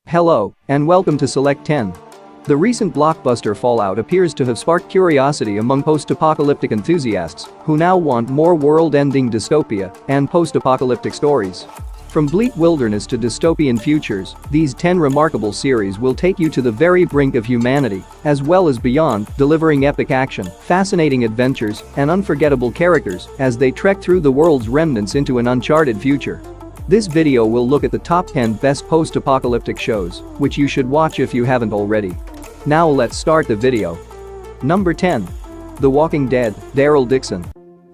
Hello, and welcome to Select 10. The recent blockbuster Fallout appears to have sparked curiosity among post-apocalyptic enthusiasts who now want more world-ending dystopia and post-apocalyptic stories. From bleak wilderness to dystopian futures, these 10 remarkable series will take you to the very brink of humanity, as well as beyond, delivering epic action, fascinating adventures, and unforgettable characters as they trek through the world's remnants into an uncharted future. This video will look at the top 10 best post-apocalyptic shows, which you should watch if you haven't already. Now let's start the video. Number 10. The Walking Dead, Daryl Dixon.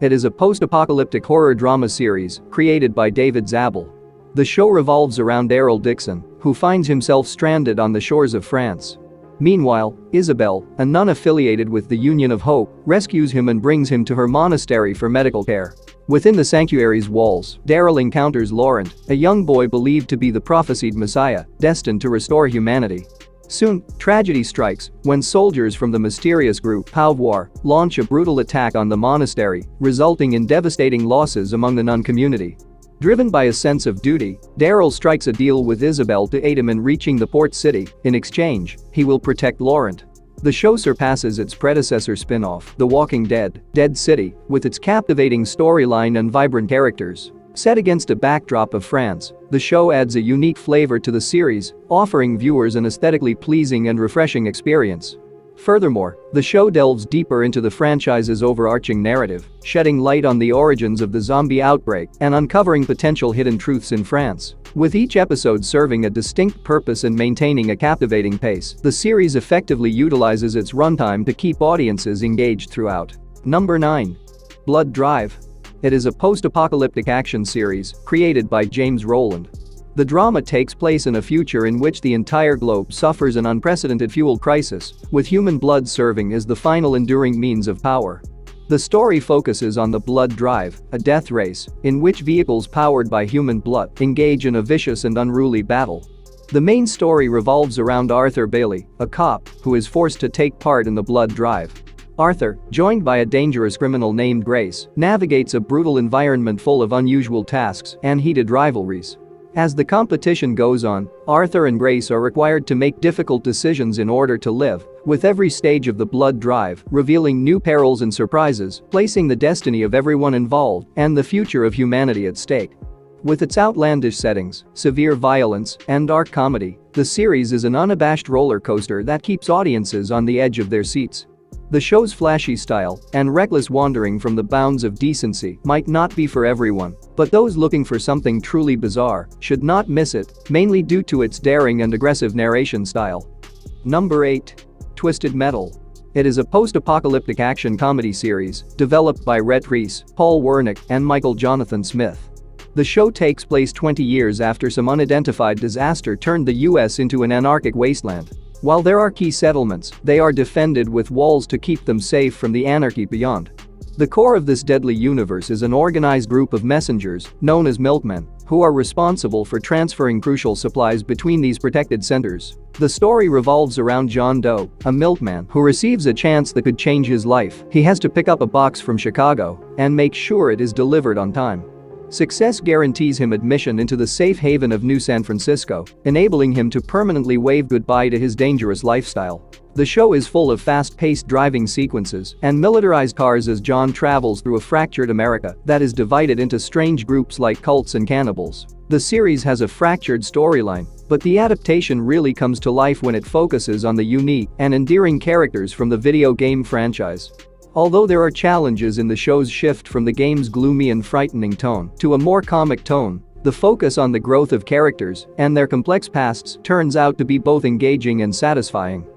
It is a post-apocalyptic horror drama series created by David Zabel. The show revolves around Daryl Dixon, who finds himself stranded on the shores of France. Meanwhile, Isabel, a nun affiliated with the Union of Hope, rescues him and brings him to her monastery for medical care. Within the sanctuary's walls, Daryl encounters Laurent, a young boy believed to be the prophesied Messiah, destined to restore humanity. Soon, tragedy strikes when soldiers from the mysterious group Pouvoir launch a brutal attack on the monastery, resulting in devastating losses among the nun community. Driven by a sense of duty, Daryl strikes a deal with Isabel to aid him in reaching the port city. In exchange, he will protect Laurent. The show surpasses its predecessor spin-off, The Walking Dead, Dead City, with its captivating storyline and vibrant characters. Set against a backdrop of France, the show adds a unique flavor to the series, offering viewers an aesthetically pleasing and refreshing experience. Furthermore, the show delves deeper into the franchise's overarching narrative, shedding light on the origins of the zombie outbreak and uncovering potential hidden truths in France. With each episode serving a distinct purpose and maintaining a captivating pace, the series effectively utilizes its runtime to keep audiences engaged throughout. Number 9. Blood Drive. It is a post-apocalyptic action series created by James Rowland. The drama takes place in a future in which the entire globe suffers an unprecedented fuel crisis, with human blood serving as the final enduring means of power. The story focuses on the blood drive, a death race, in which vehicles powered by human blood engage in a vicious and unruly battle. The main story revolves around Arthur Bailey, a cop who is forced to take part in the blood drive. Arthur, joined by a dangerous criminal named Grace, navigates a brutal environment full of unusual tasks and heated rivalries. As the competition goes on, Arthur and Grace are required to make difficult decisions in order to live, with every stage of the blood drive revealing new perils and surprises, placing the destiny of everyone involved and the future of humanity at stake. With its outlandish settings, severe violence, and dark comedy, the series is an unabashed roller coaster that keeps audiences on the edge of their seats. The show's flashy style and reckless wandering from the bounds of decency might not be for everyone, but those looking for something truly bizarre should not miss it, mainly due to its daring and aggressive narration style. Number 8. Twisted Metal. It is a post-apocalyptic action comedy series developed by Rhett Reese, Paul Wernick, and Michael Jonathan Smith. The show takes place 20 years after some unidentified disaster turned the US into an anarchic wasteland. While there are key settlements, they are defended with walls to keep them safe from the anarchy beyond. The core of this deadly universe is an organized group of messengers, known as milkmen, who are responsible for transferring crucial supplies between these protected centers. The story revolves around John Doe, a milkman who receives a chance that could change his life. He has to pick up a box from Chicago and make sure it is delivered on time. Success guarantees him admission into the safe haven of New San Francisco, enabling him to permanently wave goodbye to his dangerous lifestyle. The show is full of fast-paced driving sequences and militarized cars as John travels through a fractured America that is divided into strange groups like cults and cannibals. The series has a fractured storyline, but the adaptation really comes to life when it focuses on the unique and endearing characters from the video game franchise. Although there are challenges in the show's shift from the game's gloomy and frightening tone to a more comic tone, the focus on the growth of characters and their complex pasts turns out to be both engaging and satisfying.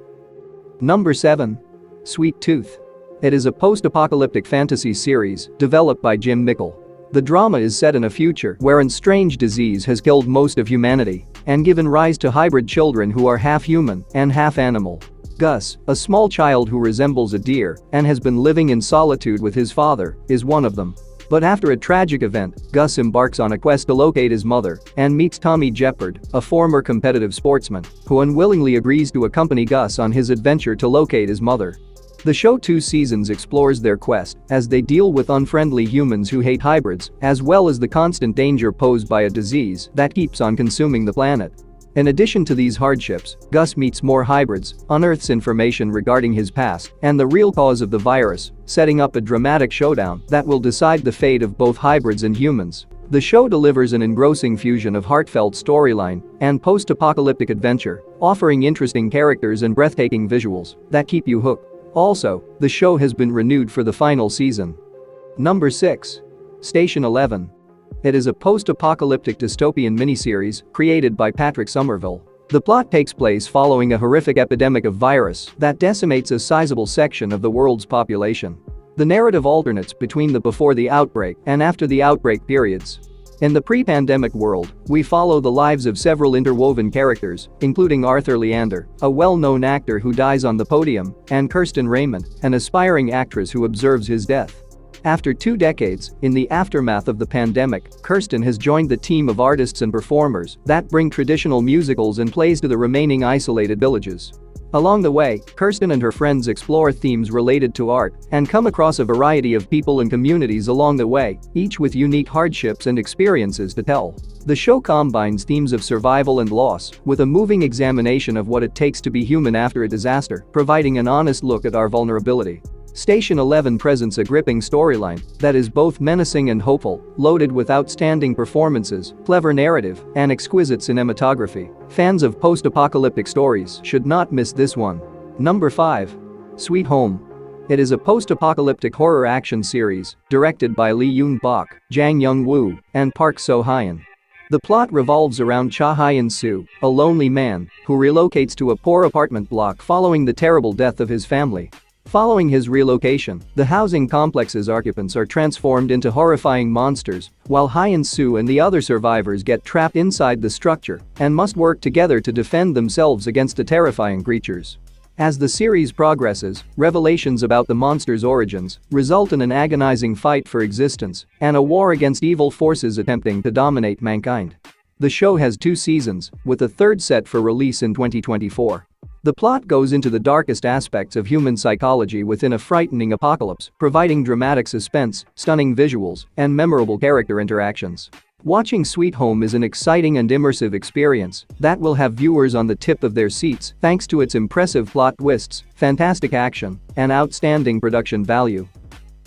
Number 7. Sweet Tooth. It is a post-apocalyptic fantasy series developed by Jim Mickle. The drama is set in a future where a strange disease has killed most of humanity and given rise to hybrid children who are half human and half animal. Gus, a small child who resembles a deer and has been living in solitude with his father, is one of them. But after a tragic event, Gus embarks on a quest to locate his mother and meets Tommy Jeopard, a former competitive sportsman, who unwillingly agrees to accompany Gus on his adventure to locate his mother. The show's 2 seasons explores their quest as they deal with unfriendly humans who hate hybrids, as well as the constant danger posed by a disease that keeps on consuming the planet. In addition to these hardships, Gus meets more hybrids, unearths information regarding his past and the real cause of the virus, setting up a dramatic showdown that will decide the fate of both hybrids and humans. The show delivers an engrossing fusion of heartfelt storyline and post-apocalyptic adventure, offering interesting characters and breathtaking visuals that keep you hooked. Also, the show has been renewed for the final season. Number 6. Station 11. It is a post-apocalyptic dystopian miniseries created by Patrick Somerville. The plot takes place following a horrific epidemic of virus that decimates a sizable section of the world's population. The narrative alternates between the before the outbreak and after the outbreak periods. In the pre-pandemic world, we follow the lives of several interwoven characters, including Arthur Leander, a well-known actor who dies on the podium, and Kirsten Raymond, an aspiring actress who observes his death. After 2 decades, in the aftermath of the pandemic, Kirsten has joined the team of artists and performers that bring traditional musicals and plays to the remaining isolated villages. Along the way, Kirsten and her friends explore themes related to art and come across a variety of people and communities along the way, each with unique hardships and experiences to tell. The show combines themes of survival and loss with a moving examination of what it takes to be human after a disaster, providing an honest look at our vulnerability. Station 11 presents a gripping storyline that is both menacing and hopeful, loaded with outstanding performances, clever narrative, and exquisite cinematography. Fans of post-apocalyptic stories should not miss this one. Number 5. Sweet Home. It is a post-apocalyptic horror action series directed by Lee Yoon-bak, Jang Young-woo, and Park So-hyun. The plot revolves around Cha Hyun-soo, a lonely man who relocates to a poor apartment block following the terrible death of his family. Following his relocation, the housing complex's occupants are transformed into horrifying monsters, while Hyun-soo and the other survivors get trapped inside the structure and must work together to defend themselves against the terrifying creatures. As the series progresses, revelations about the monster's origins result in an agonizing fight for existence and a war against evil forces attempting to dominate mankind. The show has 2 seasons, with a 3rd set for release in 2024. The plot goes into the darkest aspects of human psychology within a frightening apocalypse, providing dramatic suspense, stunning visuals, and memorable character interactions. Watching Sweet Home is an exciting and immersive experience that will have viewers on the tip of their seats thanks to its impressive plot twists, fantastic action, and outstanding production value.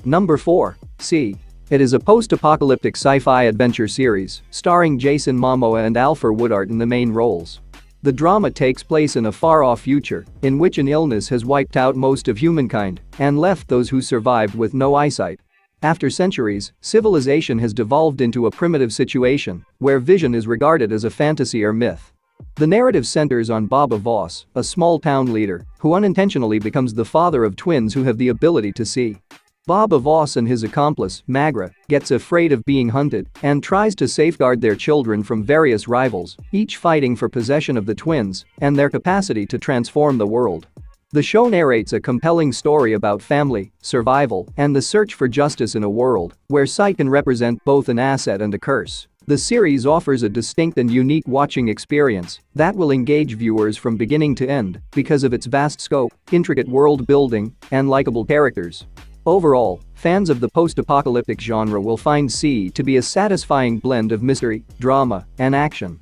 Number 4. See. It is a post-apocalyptic sci-fi adventure series starring Jason Momoa and Alfre Woodard in the main roles. The drama takes place in a far-off future in which an illness has wiped out most of humankind and left those who survived with no eyesight. After centuries, civilization has devolved into a primitive situation where vision is regarded as a fantasy or myth. The narrative centers on Baba Voss, a small town leader who unintentionally becomes the father of twins who have the ability to see. Baba Voss and his accomplice, Magra, gets afraid of being hunted and tries to safeguard their children from various rivals, each fighting for possession of the twins and their capacity to transform the world. The show narrates a compelling story about family, survival, and the search for justice in a world where sight can represent both an asset and a curse. The series offers a distinct and unique watching experience that will engage viewers from beginning to end because of its vast scope, intricate world building, and likable characters. Overall, fans of the post-apocalyptic genre will find See to be a satisfying blend of mystery, drama, and action.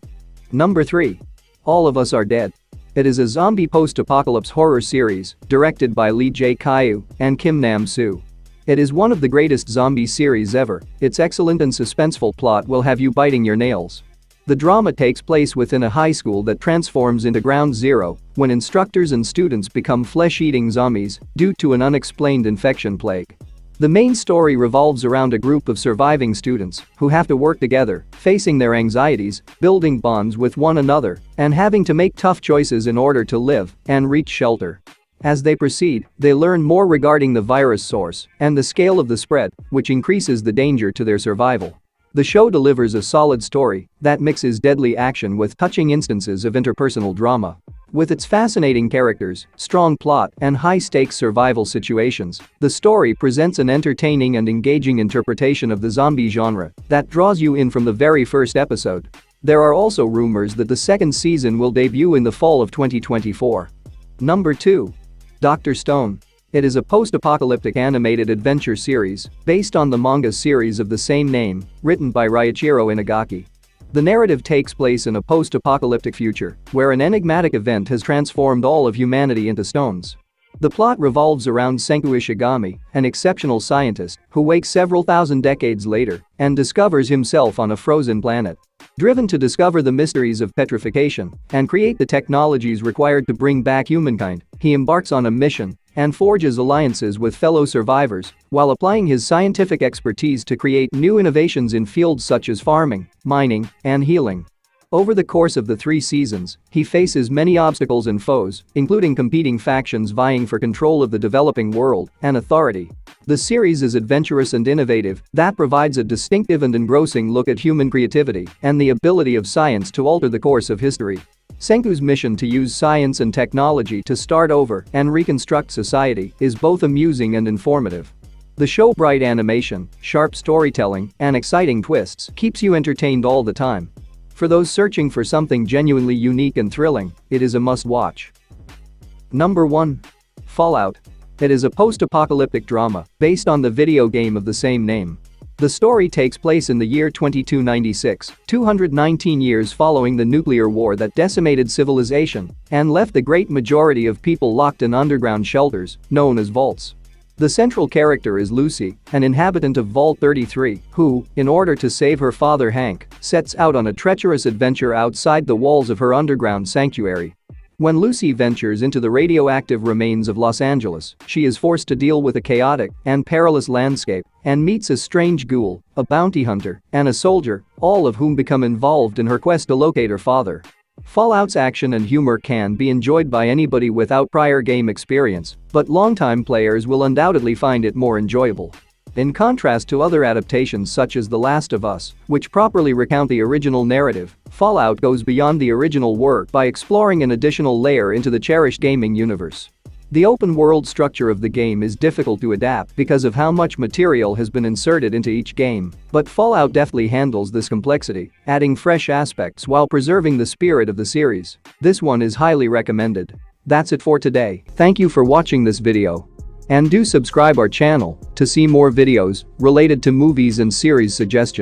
Number 3. All of Us Are Dead. It is a zombie post-apocalypse horror series directed by Lee Jae-kyu and Kim Nam-soo. It is one of the greatest zombie series ever. Its excellent and suspenseful plot will have you biting your nails. The drama takes place within a high school that transforms into Ground Zero when instructors and students become flesh-eating zombies due to an unexplained infection plague. The main story revolves around a group of surviving students who have to work together, facing their anxieties, building bonds with one another, and having to make tough choices in order to live and reach shelter. As they proceed, they learn more regarding the virus source and the scale of the spread, which increases the danger to their survival. The show delivers a solid story that mixes deadly action with touching instances of interpersonal drama. With its fascinating characters, strong plot, and high-stakes survival situations, the story presents an entertaining and engaging interpretation of the zombie genre that draws you in from the very first episode. There are also rumors that the 2nd season will debut in the fall of 2024. Number 2. Dr. Stone. It is a post-apocalyptic animated adventure series based on the manga series of the same name, written by Ryuichiro Inagaki. The narrative takes place in a post-apocalyptic future, where an enigmatic event has transformed all of humanity into stones. The plot revolves around Senku Ishigami, an exceptional scientist who wakes several thousand decades later and discovers himself on a frozen planet. Driven to discover the mysteries of petrification and create the technologies required to bring back humankind, he embarks on a mission and forges alliances with fellow survivors while applying his scientific expertise to create new innovations in fields such as farming, mining, and healing. Over the course of the 3 seasons, he faces many obstacles and foes, including competing factions vying for control of the developing world and authority. The series is adventurous and innovative that provides a distinctive and engrossing look at human creativity and the ability of science to alter the course of history. Senku's mission to use science and technology to start over and reconstruct society is both amusing and informative. The show's bright animation, sharp storytelling, and exciting twists keeps you entertained all the time. For those searching for something genuinely unique and thrilling, it is a must-watch. Number 1. Fallout. It is a post-apocalyptic drama based on the video game of the same name. The story takes place in the year 2296, 219 years following the nuclear war that decimated civilization and left the great majority of people locked in underground shelters known as vaults. The central character is Lucy, an inhabitant of Vault 33, who, in order to save her father Hank, sets out on a treacherous adventure outside the walls of her underground sanctuary. When Lucy ventures into the radioactive remains of Los Angeles, she is forced to deal with a chaotic and perilous landscape and meets a strange ghoul, a bounty hunter, and a soldier, all of whom become involved in her quest to locate her father. Fallout's action and humor can be enjoyed by anybody without prior game experience, but longtime players will undoubtedly find it more enjoyable. In contrast to other adaptations such as The Last of Us, which properly recount the original narrative, Fallout goes beyond the original work by exploring an additional layer into the cherished gaming universe. The open-world structure of the game is difficult to adapt because of how much material has been inserted into each game, but Fallout deftly handles this complexity, adding fresh aspects while preserving the spirit of the series. This one is highly recommended. That's it for today. Thank you for watching this video. And do subscribe our channel to see more videos related to movies and series suggestions.